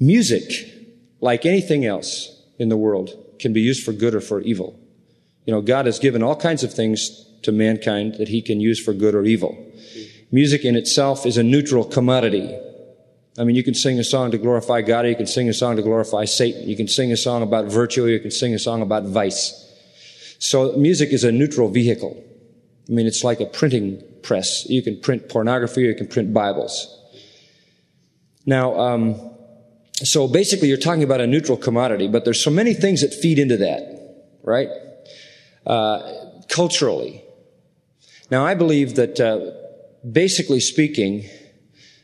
Music, like anything else in the world, can be used for good or for evil. God has given all kinds of things to mankind that he can use for good or evil. Music in itself is a neutral commodity. You can sing a song to glorify God, or you can sing a song to glorify Satan. You can sing a song about virtue, or you can sing a song about vice. So music is a neutral vehicle. It's like a printing press. You can print pornography, or you can print Bibles. Now, so basically you're talking about a neutral commodity, but there's so many things that feed into that, right? Culturally. Now, I believe that, basically speaking,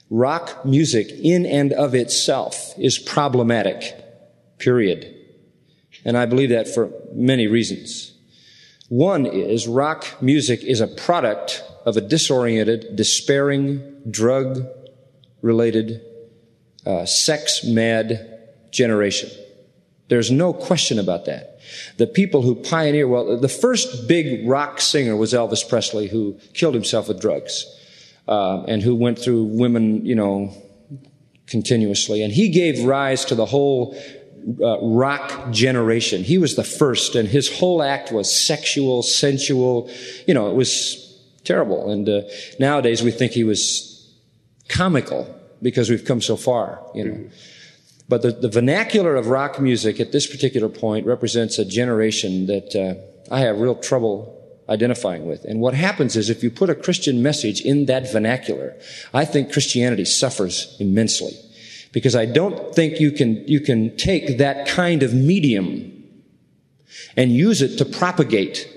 rock music in and of itself is problematic, period. And I believe that for many reasons. One is rock music is a product of a disoriented, despairing, drug-related, sex-mad generation. There's no question about that. The people who pioneer, the first big rock singer was Elvis Presley, who killed himself with drugs, and who went through women, continuously. And he gave rise to the whole rock generation. He was the first, and his whole act was sexual, sensual. It was terrible. And nowadays we think he was comical because we've come so far, But the vernacular of rock music at this particular point represents a generation that I have real trouble identifying with. And what happens is if you put a Christian message in that vernacular, I think Christianity suffers immensely. Because I don't think you can take that kind of medium and use it to propagate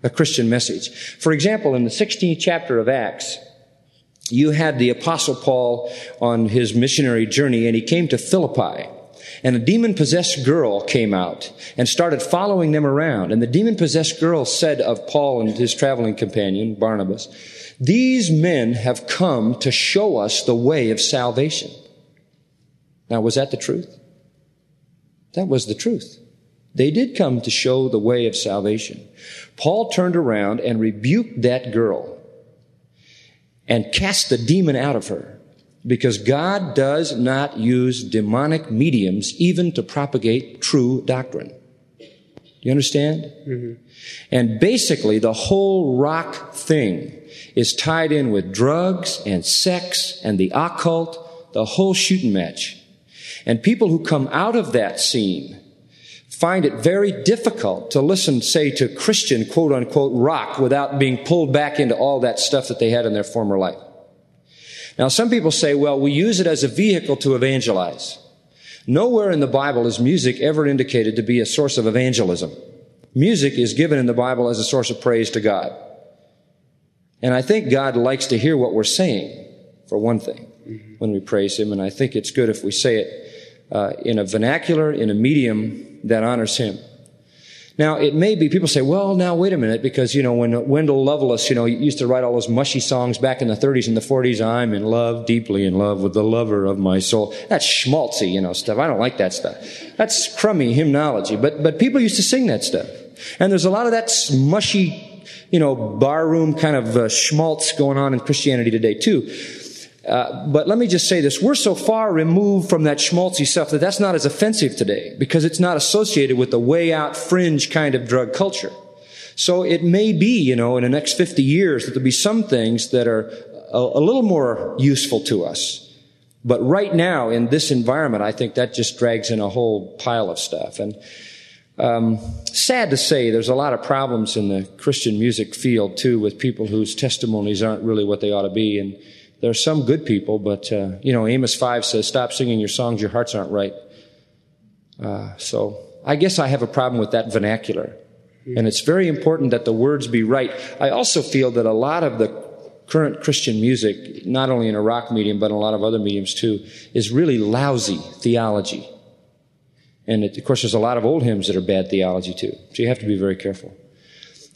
a Christian message. For example, in the 16th chapter of Acts, you had the Apostle Paul on his missionary journey, and he came to Philippi. And a demon-possessed girl came out and started following them around. And the demon-possessed girl said of Paul and his traveling companion, Barnabas, "These men have come to show us the way of salvation." Now, was that the truth? That was the truth. They did come to show the way of salvation. Paul turned around and rebuked that girl and cast the demon out of her, because God does not use demonic mediums even to propagate true doctrine. Do you understand? Mm-hmm. And basically, the whole rock thing is tied in with drugs and sex and the occult, the whole shooting match. And people who come out of that scene find it very difficult to listen, say, to Christian, quote-unquote, rock without being pulled back into all that stuff that they had in their former life. Now, some people say, well, we use it as a vehicle to evangelize. Nowhere in the Bible is music ever indicated to be a source of evangelism. Music is given in the Bible as a source of praise to God. And I think God likes to hear what we're saying, for one thing, when we praise Him. And I think it's good if we say it in a vernacular, in a medium that honors Him. Now, it may be, people say, well, now, wait a minute, because, when Wendell Lovelace, used to write all those mushy songs back in the 30s and the 40s, I'm in love, deeply in love with the lover of my soul. That's schmaltzy, stuff. I don't like that stuff. That's crummy hymnology. But people used to sing that stuff. And there's a lot of that mushy, barroom kind of schmaltz going on in Christianity today, too. But let me just say this. We're so far removed from that schmaltzy stuff that that's not as offensive today, because it's not associated with the way out fringe kind of drug culture. So it may be, in the next 50 years that there'll be some things that are a little more useful to us. But right now in this environment, I think that just drags in a whole pile of stuff. And sad to say, there's a lot of problems in the Christian music field too, with people whose testimonies aren't really what they ought to be. And there are some good people, but, Amos 5 says, stop singing your songs, your hearts aren't right. So I guess I have a problem with that vernacular. And it's very important that the words be right. I also feel that a lot of the current Christian music, not only in a rock medium, but in a lot of other mediums too, is really lousy theology. And of course, there's a lot of old hymns that are bad theology too. So you have to be very careful.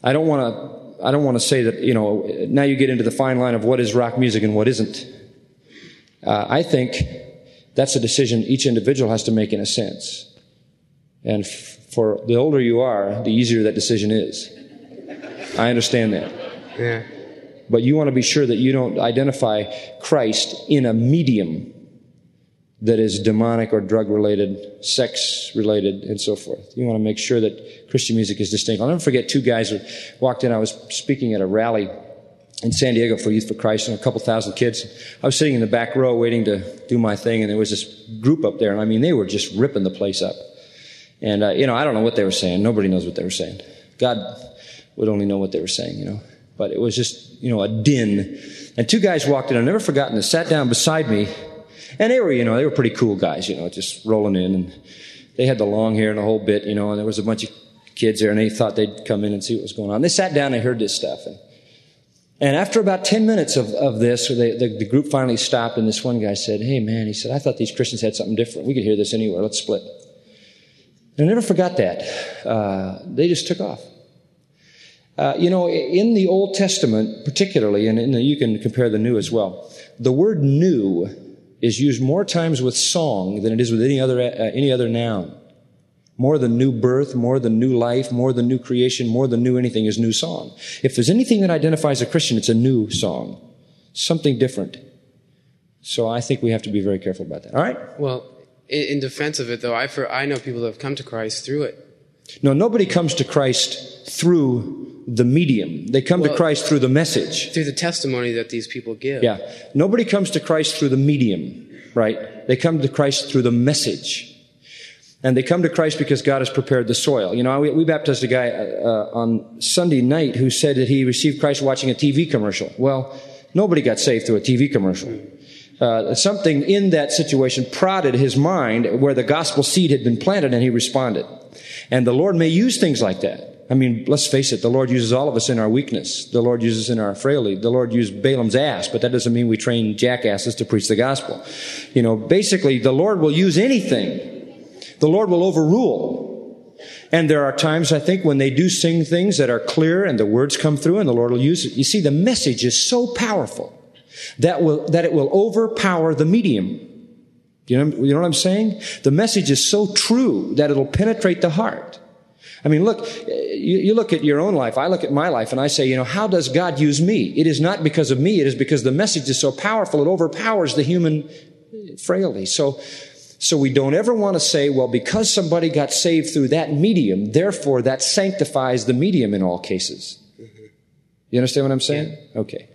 I don't want to say that, now you get into the fine line of what is rock music and what isn't. I think that's a decision each individual has to make in a sense. And for the older you are, the easier that decision is. I understand that. Yeah. But you want to be sure that you don't identify Christ in a medium that is demonic or drug-related, sex-related, and so forth. You want to make sure that Christian music is distinct. I'll never forget two guys who walked in. I was speaking at a rally in San Diego for Youth for Christ, and a couple thousand kids. I was sitting in the back row waiting to do my thing, and there was this group up there, and I mean, they were just ripping the place up. And, I don't know what they were saying. Nobody knows what they were saying. God would only know what they were saying, But it was just, a din. And two guys walked in. I've never forgotten this. Sat down beside me. And they were pretty cool guys, just rolling in. And they had the long hair and the whole bit, and there was a bunch of kids there, and they thought they'd come in and see what was going on. They sat down and heard this stuff. And after about 10 minutes of this, the group finally stopped, and this one guy said, "Hey, man," he said, "I thought these Christians had something different. We could hear this anywhere. Let's split." And I never forgot that. They just took off. In the Old Testament, particularly, and you can compare the New as well, the word new is used more times with song than it is with any other noun. More than new birth, more than new life, more than new creation, more than new anything is new song. If there's anything that identifies a Christian, it's a new song. Something different. So I think we have to be very careful about that. All right? Well, in defense of it, though, I know people that have come to Christ through it. No, nobody comes to Christ through the medium. They come to Christ through the message. Through the testimony that these people give. Yeah. Nobody comes to Christ through the medium, right? They come to Christ through the message. And they come to Christ because God has prepared the soil. We baptized a guy on Sunday night who said that he received Christ watching a TV commercial. Well, nobody got saved through a TV commercial. Something in that situation prodded his mind where the gospel seed had been planted, and he responded. And the Lord may use things like that. I mean, let's face it, the Lord uses all of us in our weakness. The Lord uses us in our frailty. The Lord used Balaam's ass, but that doesn't mean we train jackasses to preach the gospel. Basically, the Lord will use anything. The Lord will overrule. And there are times, I think, when they do sing things that are clear and the words come through and the Lord will use it. You see, the message is so powerful that it will overpower the medium. You know what I'm saying? The message is so true that it'll penetrate the heart. I mean, look, you look at your own life. I look at my life and I say, how does God use me? It is not because of me. It is because the message is so powerful. It overpowers the human frailty. So we don't ever want to say, well, because somebody got saved through that medium, therefore that sanctifies the medium in all cases. You understand what I'm saying? Yeah. Okay.